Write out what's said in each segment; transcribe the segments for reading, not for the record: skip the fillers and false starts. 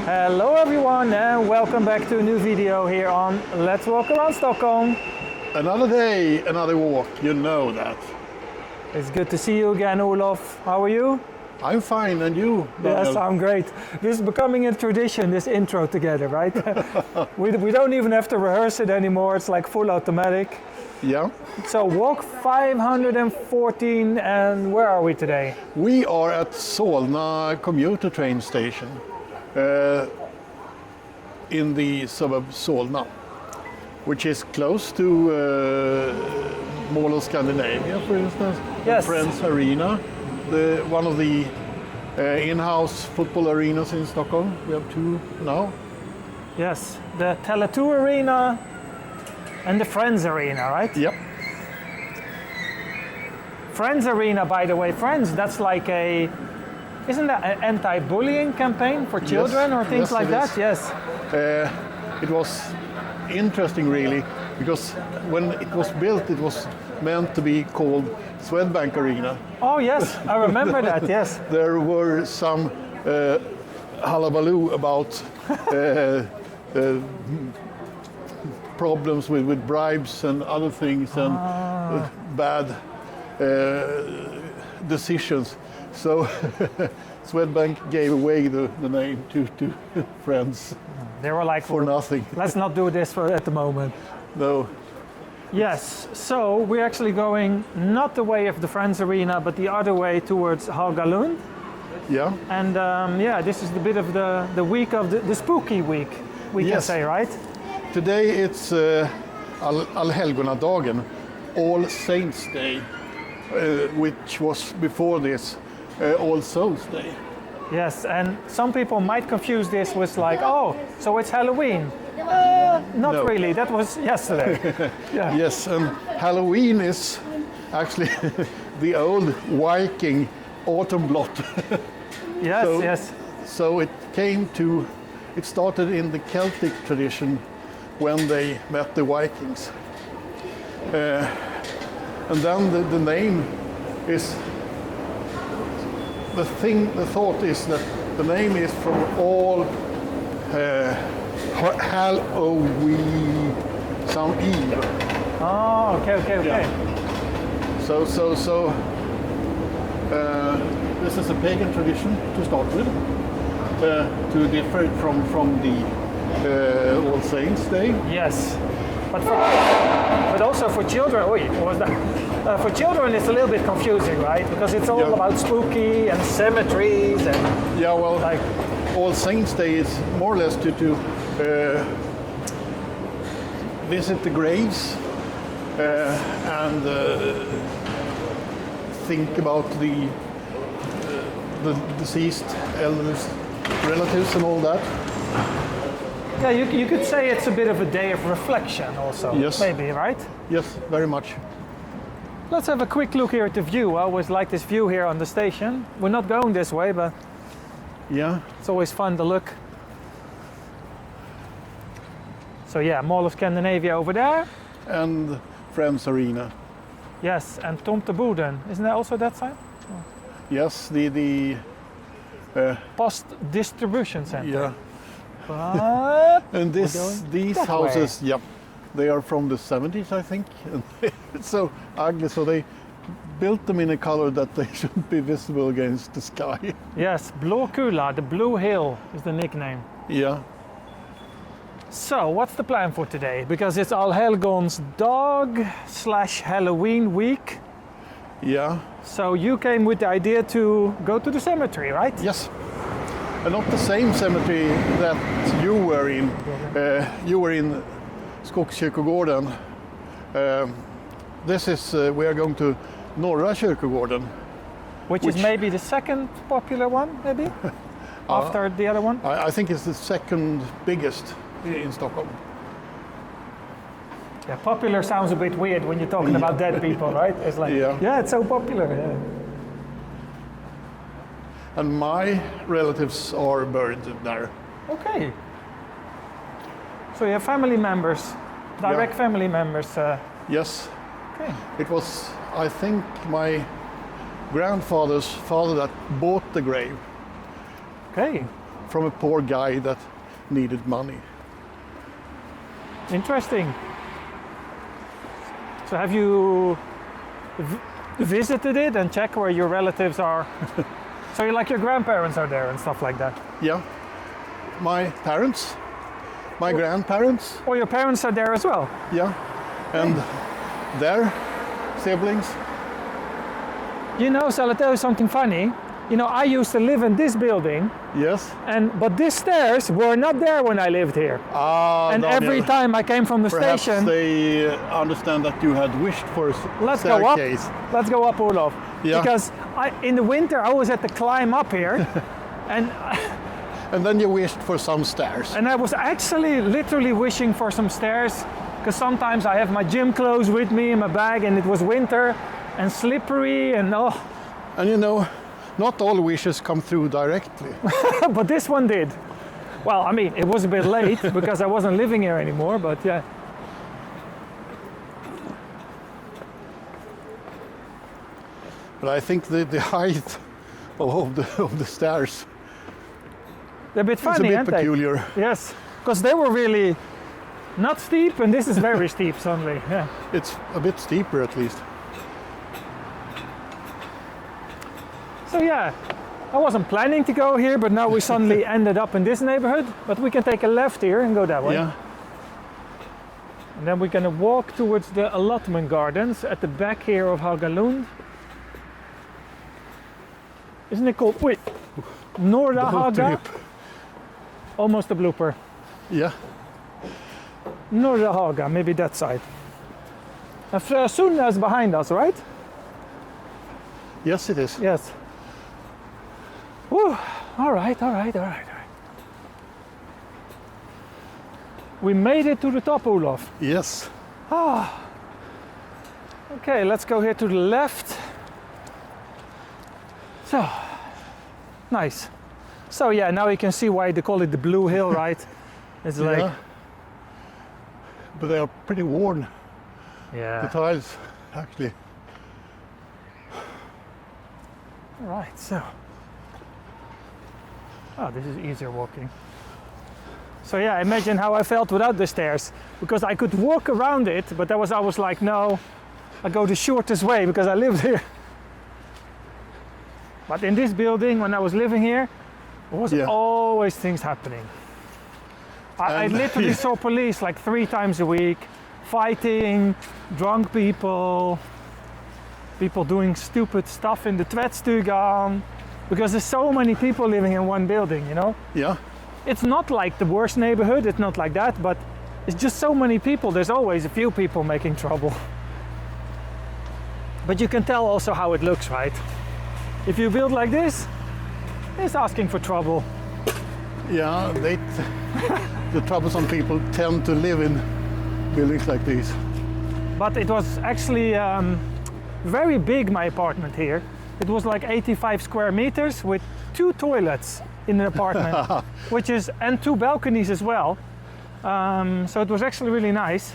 Hello everyone and welcome back to a new video here on Let's Walk Around Stockholm. Another day, another walk, you know that. It's good to see you again, Olof. How are you? I'm fine, and you? Yes, Daniel? I'm great. This is becoming a tradition, this intro together, right? we don't even have to rehearse it anymore, it's like full automatic. Yeah. So walk 514, and where are we today? We are at Solna commuter train station in the suburb Solna, which is close to Mall of Scandinavia, for instance. Yes. Friends Arena, one of the in-house football arenas in Stockholm. We have two now. Yes, the Tele2 Arena and the Friends Arena, right? Yep. Friends Arena, by the way, Friends, that's like isn't that an anti-bullying campaign for children or things like that? Is. Yes. It was interesting, really, because when it was built, it was meant to be called Swedbank Arena. Oh yes, I remember that, yes. There were some hullabaloo about problems with bribes and other things and bad decisions. So Swedbank gave away the name to Friends. They were like, for nothing. Let's not do this at the moment. No. Yes, so we're actually going not the way of the Friends Arena, but the other way towards Allhelgonadagen. Yeah. And yeah, this is the bit of the week of the spooky week, we can say, right? Today it's Allhelgonadagen, All Saints Day, which was before this All Souls Day. Yes, and some people might confuse this with like, oh, so it's Halloween. Not No. really, that was yesterday. Yeah. Yes, and Halloween is actually the old Viking autumn blot. Yes, yes. So it started in the Celtic tradition when they met the Vikings. And then the name is, the thought is that the name is from all Halloween, some Eve. Oh, okay. Yeah. So this is a pagan tradition to start with, to differ from the All Saints Day. Yes, but also for children. What was that? For children, it's a little bit confusing, right? Because it's all about spooky and cemeteries and like All Saints Day is more or less to visit the graves and think about the deceased elders, relatives, and all that. Yeah, you could say it's a bit of a day of reflection also. Yes. Maybe, right? Yes, very much. Let's have a quick look here at the view. I always like this view here on the station. We're not going this way, but yeah, it's always fun to look. So yeah, Mall of Scandinavia over there. And Friends Arena. Yes, and Tomteboden. Isn't that also that side? Oh. Yes, the Post Distribution Center. Yeah. But and these houses, way. they are from the 70s, I think. And it's so ugly, so they built them in a color that they shouldn't be visible against the sky. Yes, Blåkulla, the Blue Hill is the nickname. Yeah. So, what's the plan for today? Because it's Allhelgonadagen / Halloween week. Yeah. So you came with the idea to go to the cemetery, right? Yes. And not the same cemetery that you were in. You were in Skogskyrkogården. This is, we are going to Norra Kyrkogården. Which is maybe the second popular one, maybe? After the other one? I think it's the second biggest in Stockholm. Yeah, popular sounds a bit weird when you're talking about dead people, right? It's like, yeah, it's so popular. Yeah. And my relatives are buried there. Okay. So you have family members, direct family members. Yes. Okay. It was, I think, my grandfather's father that bought the grave. Okay. from a poor guy that needed money. Interesting. So have you visited it and checked where your relatives are? So like your grandparents are there and stuff like that? Yeah. My parents, my grandparents. Or your parents are there as well? Yeah. And their siblings. You know, so I'll tell you something funny. You know, I used to live in this building, Yes. but these stairs were not there when I lived here. And every time I came from the Perhaps station, they understand that you had wished for a let's go up. staircase. Let's go up, Olof. Yeah. Because in the winter I always had to climb up here, and And then you wished for some stairs. I was actually literally wishing for some stairs, because sometimes I have my gym clothes with me in my bag, and it was winter and slippery and oh. And you know, not all wishes come through directly. But this one did. Well, I mean, it was a bit late because I wasn't living here anymore, but yeah. But I think the height of the stairs They're a bit is funny, a bit aren't peculiar. they? Yes, because they were really not steep, and this is very steep suddenly. Yeah. It's a bit steeper at least. So yeah, I wasn't planning to go here, but now we suddenly ended up in this neighborhood. But we can take a left here and go that way. Yeah. And then we're gonna walk towards the allotment gardens at the back here of Haagalund. Isn't it called? Wait, Norra The whole Haga? trip. Almost a blooper. Yeah. Norra Haga, maybe that side. And Frösunda is behind us, right? Yes, it is. Yes. Whew. All right. We made it to the top, Olof. Yes. Okay, let's go here to the left. So, nice. So yeah, now you can see why they call it the Blue Hill, right? It's like, Yeah. But they are pretty worn. The yeah. tiles, actually. All right, so. Oh, this is easier walking. So yeah, imagine how I felt without the stairs, because I could walk around it, but I was like, no, I go the shortest way because I lived here. But in this building, when I was living here, there was always things happening. I literally saw police like 3 times a week, fighting, drunk people doing stupid stuff in the tvättstugan, because there's so many people living in one building, you know? Yeah. It's not like the worst neighborhood, it's not like that, but it's just so many people, there's always a few people making trouble. But you can tell also how it looks, right? If you build like this, it's asking for trouble. Yeah, the troublesome people tend to live in buildings like these. But it was actually very big, my apartment here. It was like 85 square meters with 2 toilets in an apartment, and 2 balconies as well. So it was actually really nice.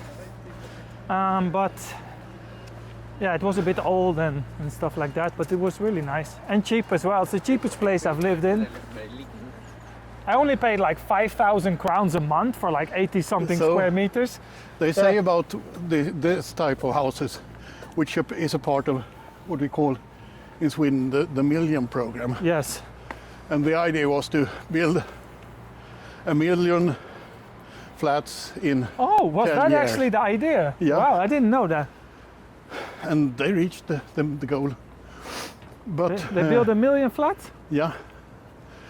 But yeah, it was a bit old and stuff like that, but it was really nice and cheap as well. It's the cheapest place I've lived in. I only paid like 5,000 crowns a month for like 80 something square meters. They say about this type of houses, which is a part of what we call in Sweden the millennium program. Yes. And the idea was to build 1 million flats in Oh, was 10 that years. actually the idea? Yeah. Wow, I didn't know that. And they reached the goal. But They built 1 million flats? yeah.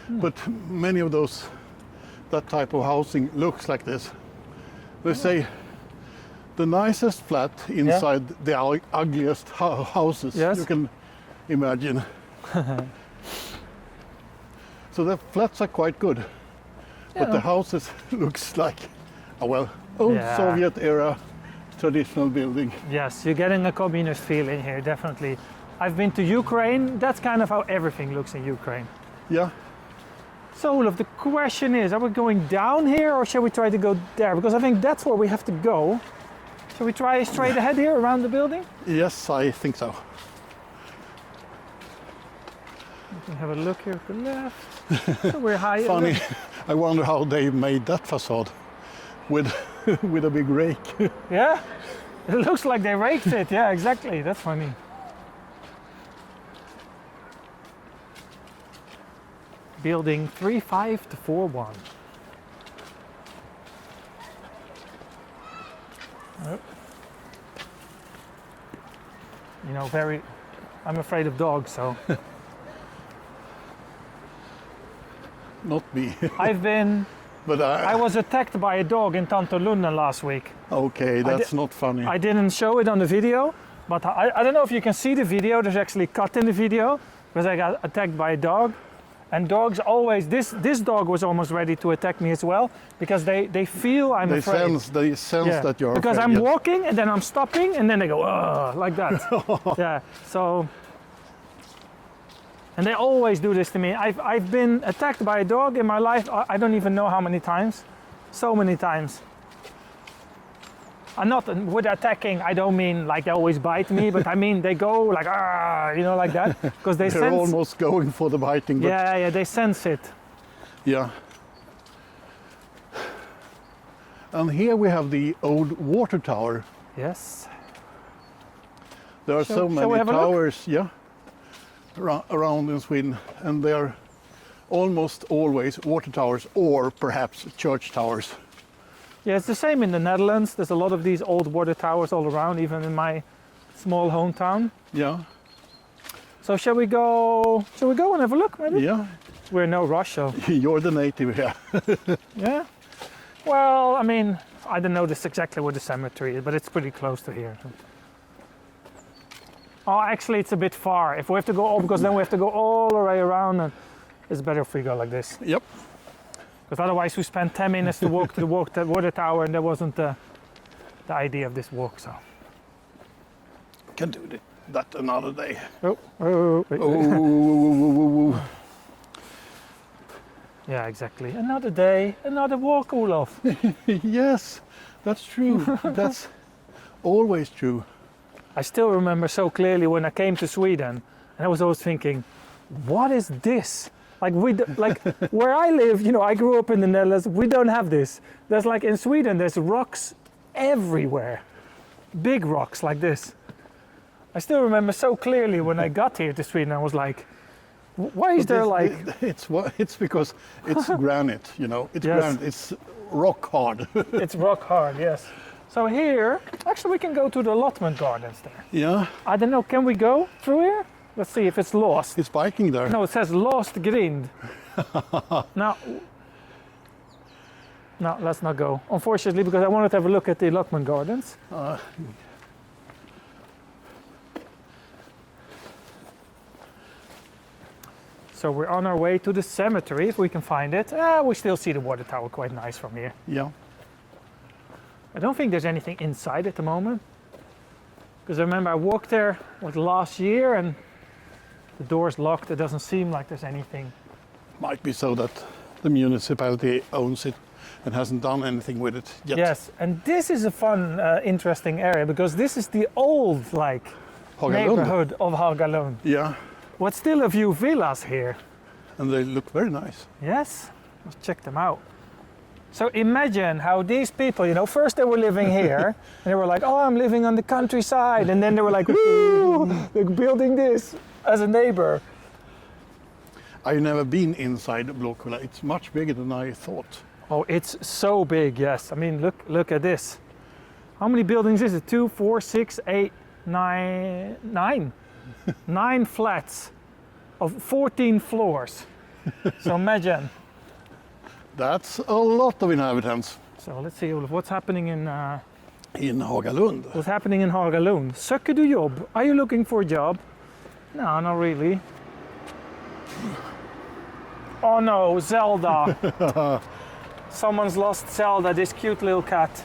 But many of that type of housing looks like this. They say the nicest flat inside the ugliest houses you can imagine. So the flats are quite good, but the houses looks like old Soviet era traditional building. Yes, you're getting a communist feel in here, definitely. I've been to Ukraine. That's kind of how everything looks in Ukraine. Yeah. So Olof, the question is, are we going down here or shall we try to go there? Because I think that's where we have to go. Shall we try straight ahead here around the building? Yes, I think so. You can have a look here at the left. So we're high. Funny. I wonder how they made that facade with with a big rake. Yeah, it looks like they raked it. Yeah, exactly. That's funny. Building 35241. Oh. You know, I'm afraid of dogs, so. Not me. But I was attacked by a dog in Tantolunnen last week. Okay, that's not funny. I didn't show it on the video, but I don't know if you can see the video. There's actually a cut in the video because I got attacked by a dog. And dogs always, this dog was almost ready to attack me as well because they feel I'm afraid. They sense that you're because afraid. I'm walking and then I'm stopping and then they go, "Ugh," like that. Yeah, so. And they always do this to me. I've been attacked by a dog in my life, I don't even know how many times. So many times. I'm not with attacking, I don't mean like they always bite me, but I mean they go like, you know, like that. Because They're sense. almost going for the biting. But yeah, they sense it. Yeah. And here we have the old water tower. Yes. There are so many have a towers, yeah, around in Sweden, and they are almost always water towers or perhaps church towers. Yeah, it's the same in the Netherlands. There's a lot of these old water towers all around, even in my small hometown. Yeah. So shall we go and have a look, maybe? Yeah. We're in no rush, so. You're the native here. Yeah. Well, I mean, I don't know this exactly where the cemetery is, but it's pretty close to here. Oh, actually, it's a bit far. If we have to go, because then we have to go all the way around, and it's better if we go like this. Yep. Because otherwise, we spend 10 minutes to walk to the water tower, and that wasn't the idea of this walk. So. Can do that another day. Wait. Oh. Yeah, exactly. Another day, another walk, Olof. Yes, that's true. That's always true. I still remember so clearly when I came to Sweden, and I was always thinking, what is this? Like where I live, you know, I grew up in the Netherlands, we don't have this. There's like in Sweden, there's rocks everywhere. Big rocks like this. I still remember so clearly when I got here to Sweden, I was like, why is there like... It's because it's granite, you know. It's Yes. granite, it's rock hard. It's rock hard, yes. So here, actually we can go to the allotment gardens there. Yeah, I don't know, can we go through here? Let's see if it's lost. it's biking there. No, it says lost grind. No, let's not go. Unfortunately, because I wanted to have a look at the allotment gardens. So we're on our way to the cemetery, if we can find it. We still see the water tower quite nice from here. Yeah. I don't think there's anything inside at the moment. Because I remember I walked there last year and the door's locked. It doesn't seem like there's anything. Might be so that the municipality owns it and hasn't done anything with it yet. Yes, and this is a fun, interesting area because this is the old Hagalund. neighborhood of Hagalund. Yeah, But still a few villas here. and they look very nice. Yes, let's check them out. So imagine how these people, you know, first they were living here and they were like, oh, I'm living on the countryside. And then they were like, woo, they're building this as a neighbor. I've never been inside Blåkulla. It's much bigger than I thought. Oh, it's so big, yes. I mean, look at this. How many buildings is it? 2, 4, 6, 8, 9, 9. 9 flats of 14 floors. So imagine. That's a lot of inhabitants So let's see, Olof, what's happening in Hagalund. what's happening in Hagalund? Söker du jobb? Are you looking for a job? No, not really. Oh no, Zelda. Someone's lost Zelda, this cute little cat.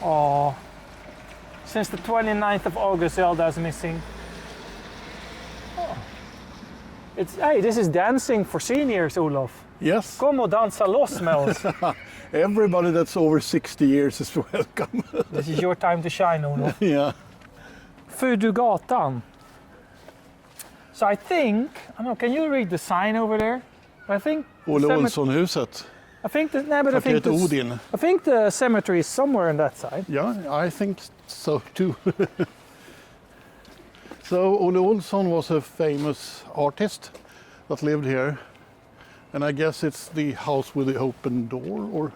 Oh. Since the 29th of August, Zelda's missing. Oh. Hey, this is dancing for seniors, Olof. Yes, Kom och dansa loss med oss. everybody that's over 60 years is welcome. This is your time to shine, Olof. Yeah. Fyrdu gatan. So I think, I don't know, can you read the sign over there? I think Ole Olsson-huset. I think that, no, but I think the cemetery is somewhere on that side. Yeah, I think so too. So Ole Olsson was a famous artist that lived here, and I guess it's the house with the open door, or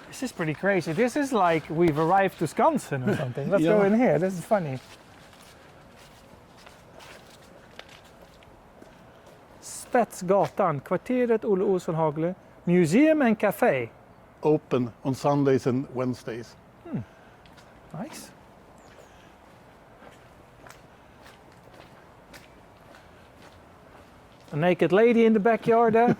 This is pretty crazy. This is like we've arrived to Skansen or something. Let's Yeah. go in here. This is funny. Spetsgatan, kvarteret Ole Olsson Hagle, museum and cafe. open on Sundays and Wednesdays. Nice. A naked lady in the backyard there.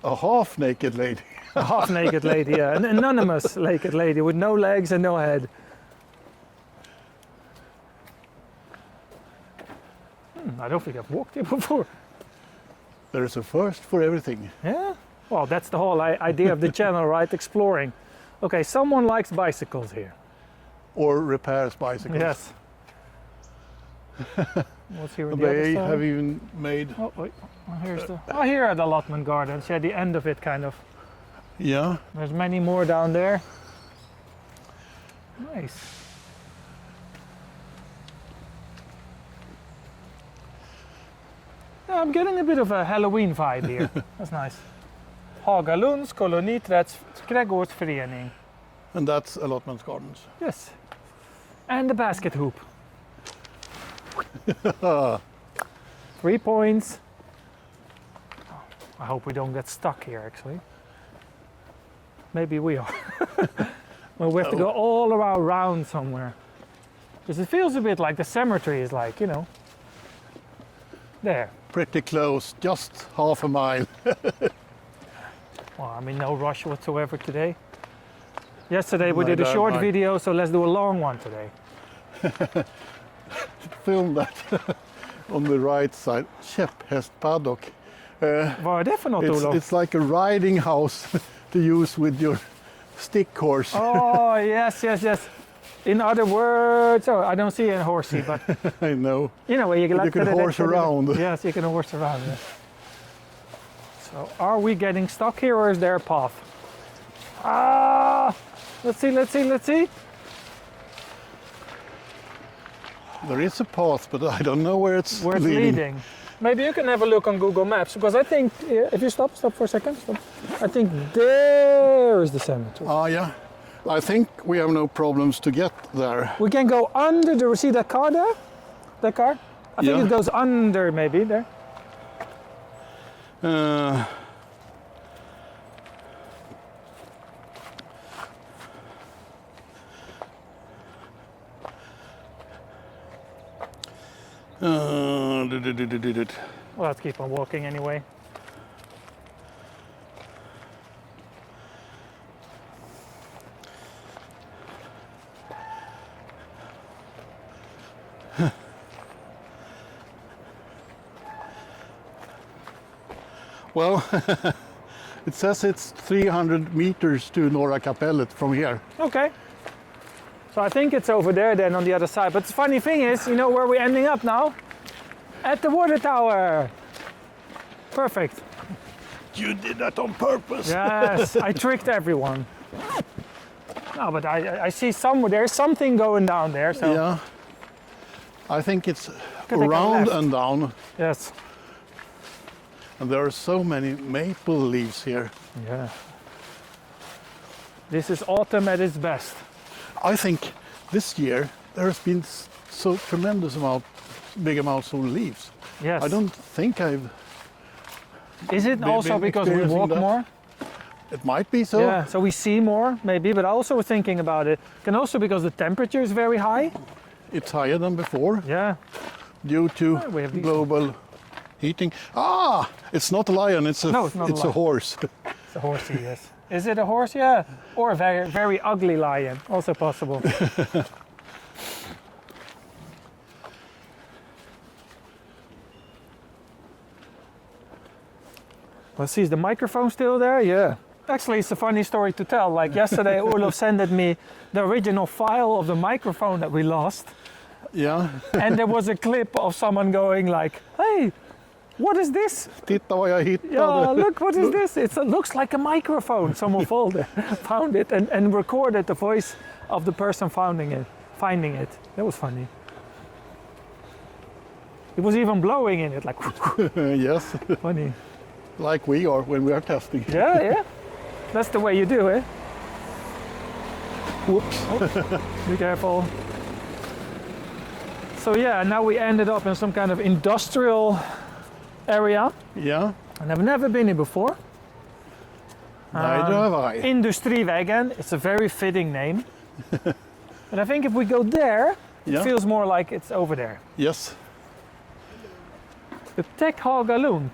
A half-naked lady. A half-naked lady, yeah. An anonymous naked lady with no legs and no head. I don't think I've walked here before. There's a first for everything. Yeah? Well, that's the whole idea of the channel, right? Exploring. Okay, someone likes bicycles here. Or repairs bicycles. Yes. What's here on the other They side? have even made, Oh, wait. Oh, here's the. Oh, here are the allotment gardens. Yeah, the end of it, kind of. yeah, There's many more down there. Nice. Yeah, I'm getting a bit of a Halloween vibe here. That's nice. Hagalunds koloniträdgårdsförening. and that's allotment gardens. Yes. And the basket hoop. 3 points. I hope we don't get stuck here, actually. Maybe we are. Well, we have to go all around somewhere. Because it feels a bit like the cemetery is like, you know, there. Pretty close, just half a mile. Well, I mean, no rush whatsoever today. Yesterday we No, did a don't short mind. video, so let's do a long one today. Film that on the right side. Käpphäst paddock. Vad är det för något, Olof? It's like a riding house to use with your stick horse. Oh, yes, yes, yes. In other words, oh, I don't see a horsey, but I know. you know where you But you can horse around. Yes, you can horse around. Yes. So, are we getting stuck here, or is there a path? Ah, let's see, let's see, let's see. There is a path, but I don't know where it's Where it's leading. Maybe you can have a look on Google Maps, because I think if you stop for a second. Stop. I think there is the cemetery. Ah, yeah. I think we have no problems to get there. We can go under the. See that car there? That car? I think Yeah. it goes under, maybe there. Well, let's keep on walking anyway. Well, it says it's 300 meters to Norra Kapellet from here. Okay. So I think it's over there then on the other side. But the funny thing is, you know where we're ending up now? At the water tower. Perfect. You did that on purpose. Yes, I tricked everyone. No, but I see there's something going down there. So Yeah. I think it's take a around left. and down. yes. And there are so many maple leaves here. Yeah. This is autumn at its best. I think this year there has been so big amounts of leaves. Yes. I don't think I've. Is it been also because we experiencing walk that. more? It might be so. Yeah, so we see more maybe, but I also was thinking about it. Can also because the temperature is very high. It's higher than before Yeah. due to we have these. global heating. Ah, it's not a lion. It's a. No, it's not a it's a lion. horse. It's a horsey, yes. Is it a horse? Yeah. Or a very, very ugly lion, also possible. Let's see, is the microphone still there? Yeah. Actually, it's a funny story to tell. Like yesterday, Olof sent me the original file of the microphone that we lost. Yeah. and there was a clip of someone going like, "Hey, what is this? Titta vad jag hittade. Yeah, look, what is this? It looks like a microphone." Someone found it and recorded the voice of the person finding it. That was funny. It was even blowing in it, like Yes, funny. like we are when we are testing. Yeah. That's the way you do it. Whoops. Be careful. So yeah, now we ended up in some kind of industrial area. Yeah, And I've never been here before. neither have I. Industrivägen, it's a very fitting name. And I think if we go there, it Yeah. feels more like it's over there. Yes. Upptäck Hagalund.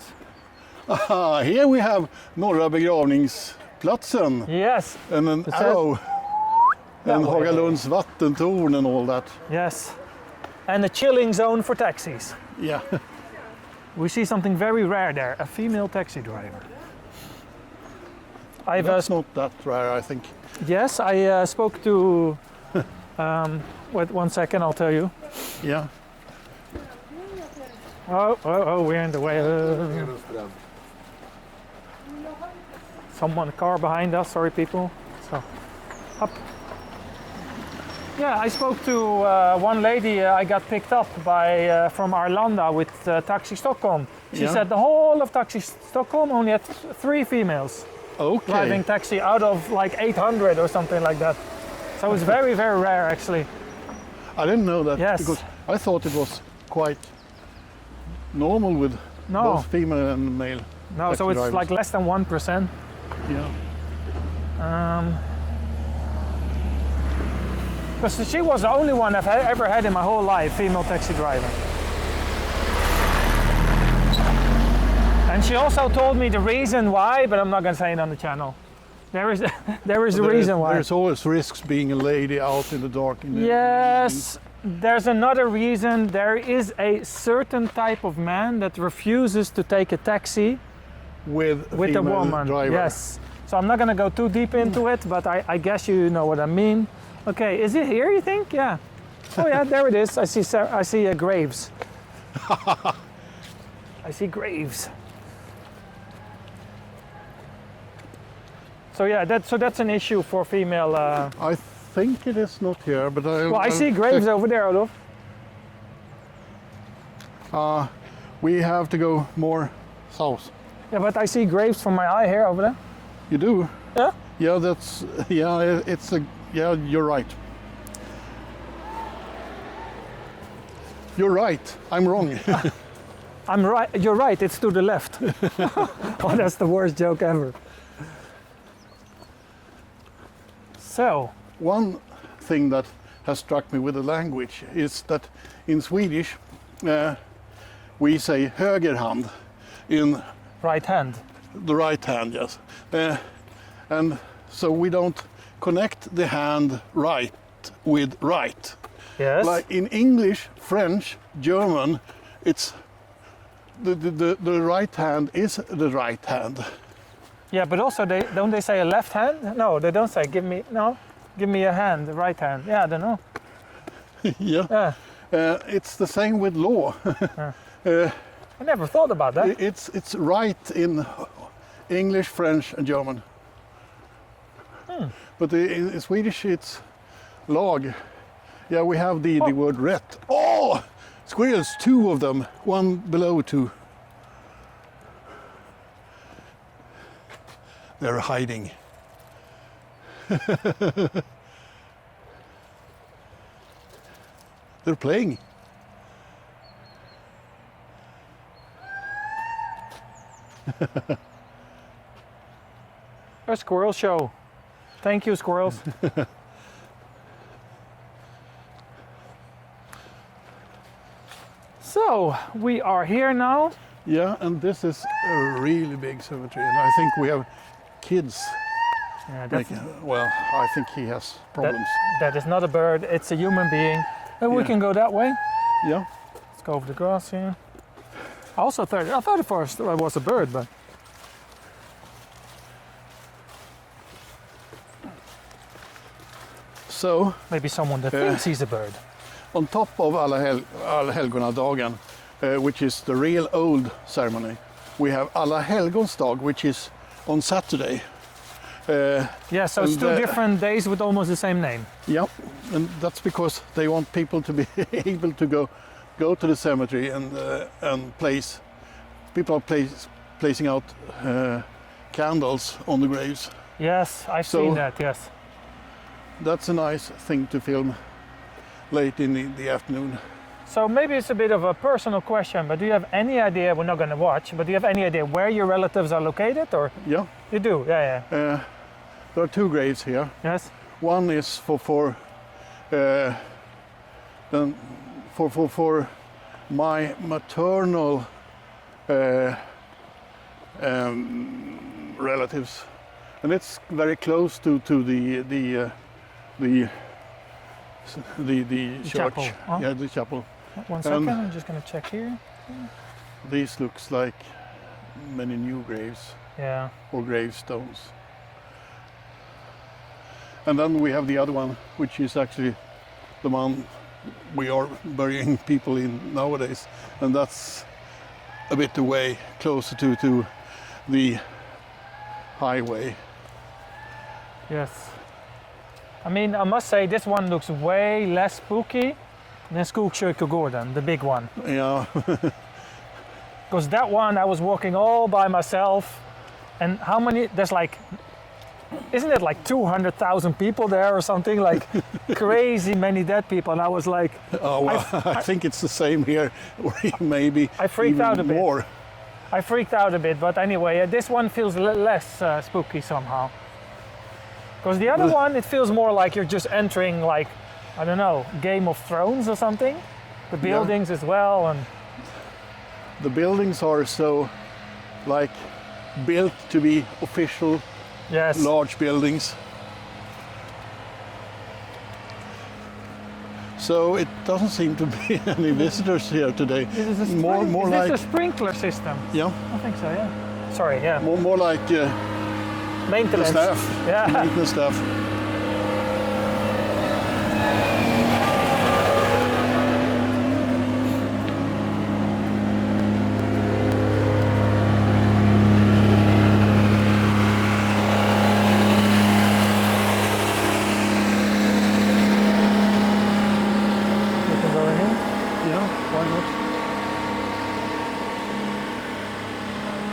Here we have Norra begravningsplatsen Yes, and an Is that- arrow and way. Hagalunds vattentorn and all that. yes. And a chilling zone for taxis. Yeah. We see something very rare there, a female taxi driver. That's not that rare, I think. Yes, I spoke to, wait 1 second, I'll tell you. Yeah. Oh, we're in the way. Someone, a car behind us, sorry people. So, up. Yeah, I spoke to one lady. I got picked up by from Arlanda with Taxi Stockholm. She Yeah. said the whole of Taxi Stockholm only had 3 females Okay. driving taxi out of like 800 or something like that. So it's very, very rare actually. I didn't know that Yes. because I thought it was quite normal with No, both female and male. no, so taxi it's drivers. like less than 1%. Yeah. Because she was the only one I've ever had in my whole life, female taxi driver. And she also told me the reason why, but I'm not going to say it on the channel. There is a reason why. There's always risks being a lady out in the dark. In the Yes, there's another reason. There is a certain type of man that refuses to take a taxi with with a female woman. driver. Yes. So I'm not going to go too deep into it, but I guess you know what I mean. Okay, is it here, you think? Yeah. Oh yeah, there it is. I see graves. I see graves. So yeah, that's an issue for female. I think it is not here, but I see graves over there, Olof. We have to go more south. Yeah, but I see graves from my eye here over there. You do? Yeah. Yeah, you're right. You're right. I'm wrong. I'm right. You're right. It's to the left. Oh, that's the worst joke ever. So, One thing that has struck me with the language is that in Swedish we say högerhand in right hand. the right hand, yes. And so we don't connect the hand right with right. Yes. Like in English, French, German, it's the right hand is the right hand. Yeah, but also they say a left hand? No, they don't say give me a hand, the right hand. Yeah, I don't know. Yeah. Yeah. It's the same with law. I never thought about that. It's right in English, French, and German. But in Swedish, it's lag. Yeah, we have the word rätt. Oh, squirrels, 2 of them, one below 2. They're hiding. They're playing. A squirrel show. Thank you, squirrels. So, we are here now. Yeah, and this is a really big cemetery, and I think we have kids. Yeah, Like, well, I think he has problems. that is not a bird, it's a human being. And we Yeah. can go that way. Yeah. Let's go over the grass here. I thought at first it was a bird, but So maybe someone that thinks he's a bird. on top of Allhelgonadagen, which is the real old ceremony, we have Allhelgonsdag, which is on Saturday. Yeah, so it's two different days with almost the same name. Yeah, and that's because they want people to be able to go to the cemetery and place. People are placing out candles on the graves. Yes, I've seen that. Yes. That's a nice thing to film late in the afternoon. So maybe it's a bit of a personal question, but do you have any idea? We're not going to watch, but do you have any idea where your relatives are located, or? Yeah. You do. Yeah. There are two graves here. Yes. One is for my maternal relatives, and it's very close to the church. Chapel. Oh. Yeah, the chapel. 1 second, I'm just going to check here. These looks like many new graves. Yeah. Or gravestones. And then we have the other one, which is actually the one we are burying people in nowadays, and that's a bit away, closer to the highway. Yes. I mean, I must say this one looks way less spooky than Skogskyrkogården, the big one. Yeah. Because that one I was walking all by myself, and how many? There's like, isn't it like 200,000 people there or something? Like crazy many dead people, and I was like, oh well, I think it's the same here, or maybe I freaked even out a bit. more. I freaked out a bit, but anyway, this one feels less spooky somehow. Because the other one, it feels more like you're just entering, like, I don't know, Game of Thrones or something. The buildings as well, and the buildings are so, like, built to be official, yes, large buildings. So it doesn't seem to be any visitors here today. This is more is like this a sprinkler system? Yeah. I think so. Yeah. Sorry. Yeah. More like Maintenance. the staff. Yeah. Maintenance staff.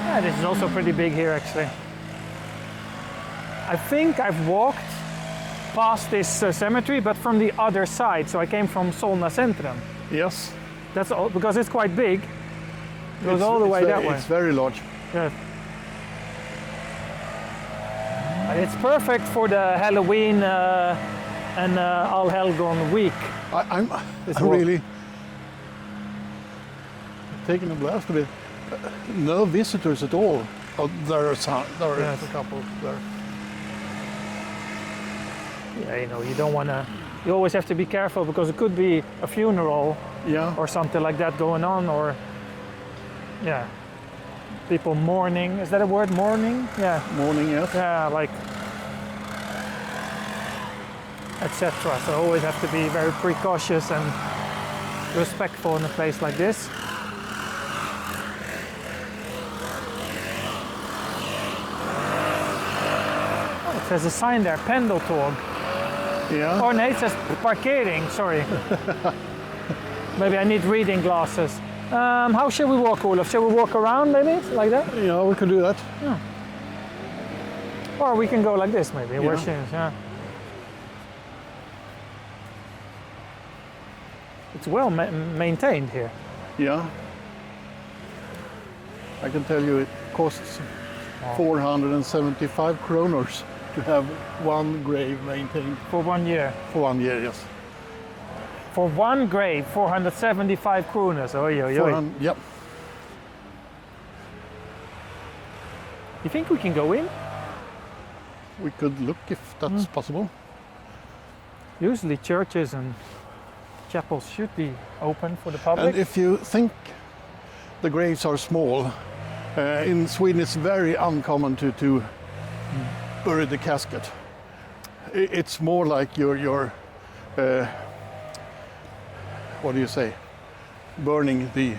Yeah, this is also pretty big here actually. I think I've walked past this cemetery, but from the other side. So I came from Solna Centrum. Yes. That's all, because it's quite big. It goes all the way that way. It's very large. Yes. And it's perfect for the Halloween and Allhelgon week. I'm really taking a blast of it. No visitors at all. Oh, there are Yes. a couple there. Yeah, you know, you don't want to. You always have to be careful because it could be a funeral, Yeah. or something like that going on, or yeah, people mourning. Is that a word, mourning? Yeah. Morning, yes. Yeah, like etc. So always have to be very precautious and respectful in a place like this. Oh, it says a sign there, Pendeltåg. Yeah. Oh no, it says parkering, sorry. Maybe I need reading glasses. How should we walk, Olof? Shall we walk around maybe, like that? Yeah, we could do that. Yeah. Or we can go like this maybe, where Yeah. she is, yeah. It's well maintained here. Yeah. I can tell you it costs 475 kronors to have one grave maintained. For 1 year. For 1 year, yes. For one grave, 475 kronor. Oi, oi, oi. Yep. You think we can go in? We could look if that's possible. Usually churches and chapels should be open for the public. And if you think the graves are small, in Sweden it's very uncommon to bury the casket. what do you say, burning the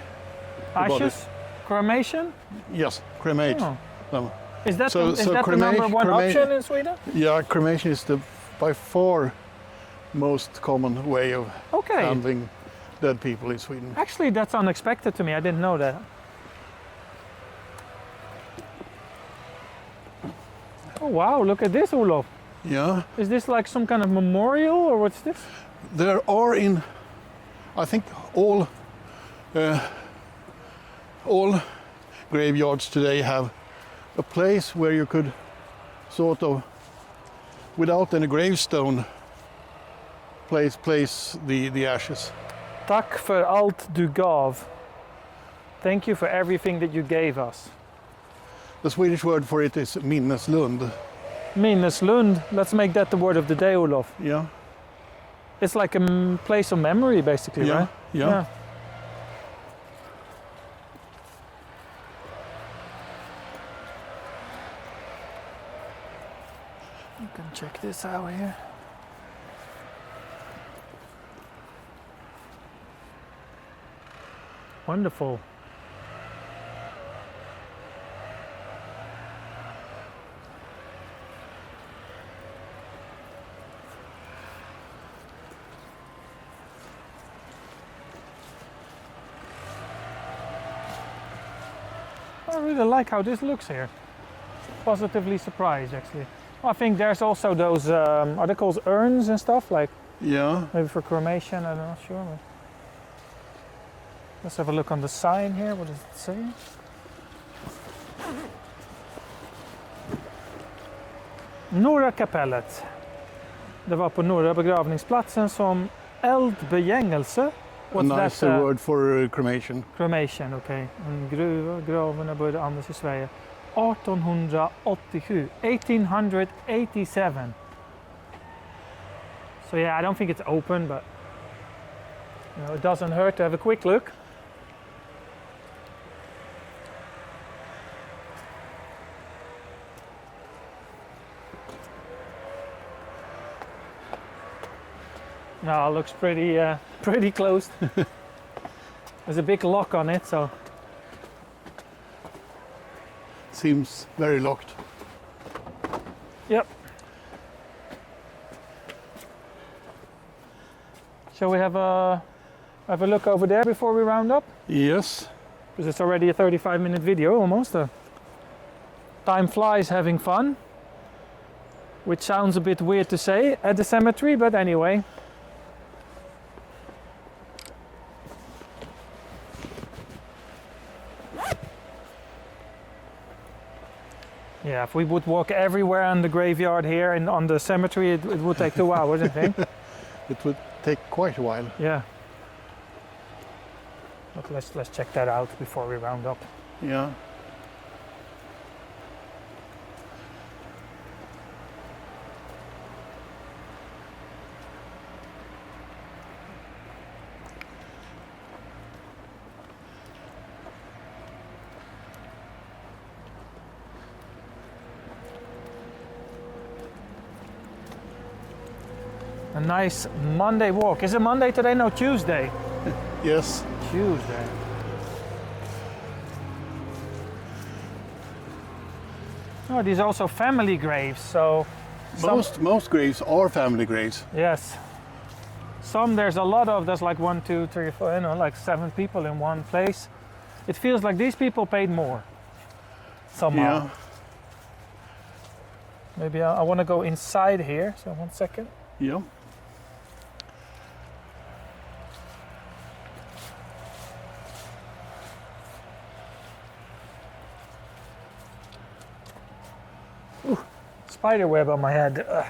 Ashes? bodies. Cremation? Yes, cremate Oh. them. Is that, So- the, is so that the number one option in Sweden? Yeah, cremation is the by far most common way of Okay. handling dead people in Sweden. Actually, that's unexpected to me. I didn't know that. Oh wow, look at this, Olof. Yeah, Is this like some kind of memorial or what's this? there are in, I think all graveyards today have a place where you could sort of, without any gravestone, place the ashes. Tack för allt du gav. Thank you for everything that you gave us. The Swedish word for it is minneslund. Minneslund, let's make that the word of the day, Olof. Yeah, It's like a place of memory, basically, yeah, right? yeah. You can check this out here. Wonderful. I really like how this looks here. Positively surprised, actually. I think there's also those, are they called urns and stuff? Like Yeah, maybe for cremation, I'm not sure. But let's have a look on the sign here. What does it say? Norra kapellet. Det var på norra begravningsplatsen som eldbegängelse. a nicer word for cremation. Cremation, okej. Gravarna började användas i Sverige 1887. 1887. So yeah, I don't think it's open, but you know, it doesn't hurt to have a quick look. No, it looks pretty closed. There's a big lock on it, so Seems very locked. yep. Shall we have a look over there before we round up? Yes. Because it's already a 35-minute video almost. Time flies having fun, which sounds a bit weird to say at the cemetery, but anyway. Yeah, if we would walk everywhere on the graveyard here and on the cemetery, it would take 2 hours, I think. It would take quite a while. Yeah. But let's check that out before we round up. Yeah. A nice Monday walk. Is it Monday today? No, Tuesday. Yes. Tuesday. Oh, these are also family graves. So Most graves are family graves. yes, some there's a lot of. There's like 1, 2, 3, 4. You know, like 7 people in one place. It feels like these people paid more. Somehow. Yeah. Maybe I want to go inside here. So 1 second. Yeah. Spider web on my head. Ugh.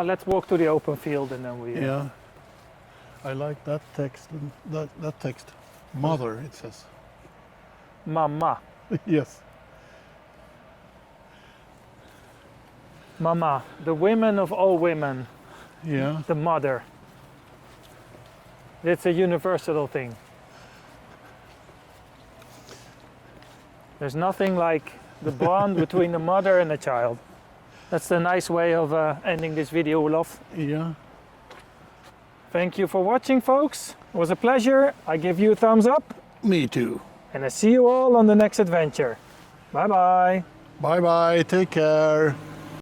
Let's walk to the open field and then we. Yeah. I like that text. That text. Mother, it says. Mamma. Yes. Mama, the women of all women, Yeah. the mother. It's a universal thing. There's nothing like the bond between the mother and the child. That's the nice way of ending this video, Olof. Yeah. Thank you for watching, folks. It was a pleasure. I give you a thumbs up. Me too. And I see you all on the next adventure. Bye bye. Bye bye. Take care.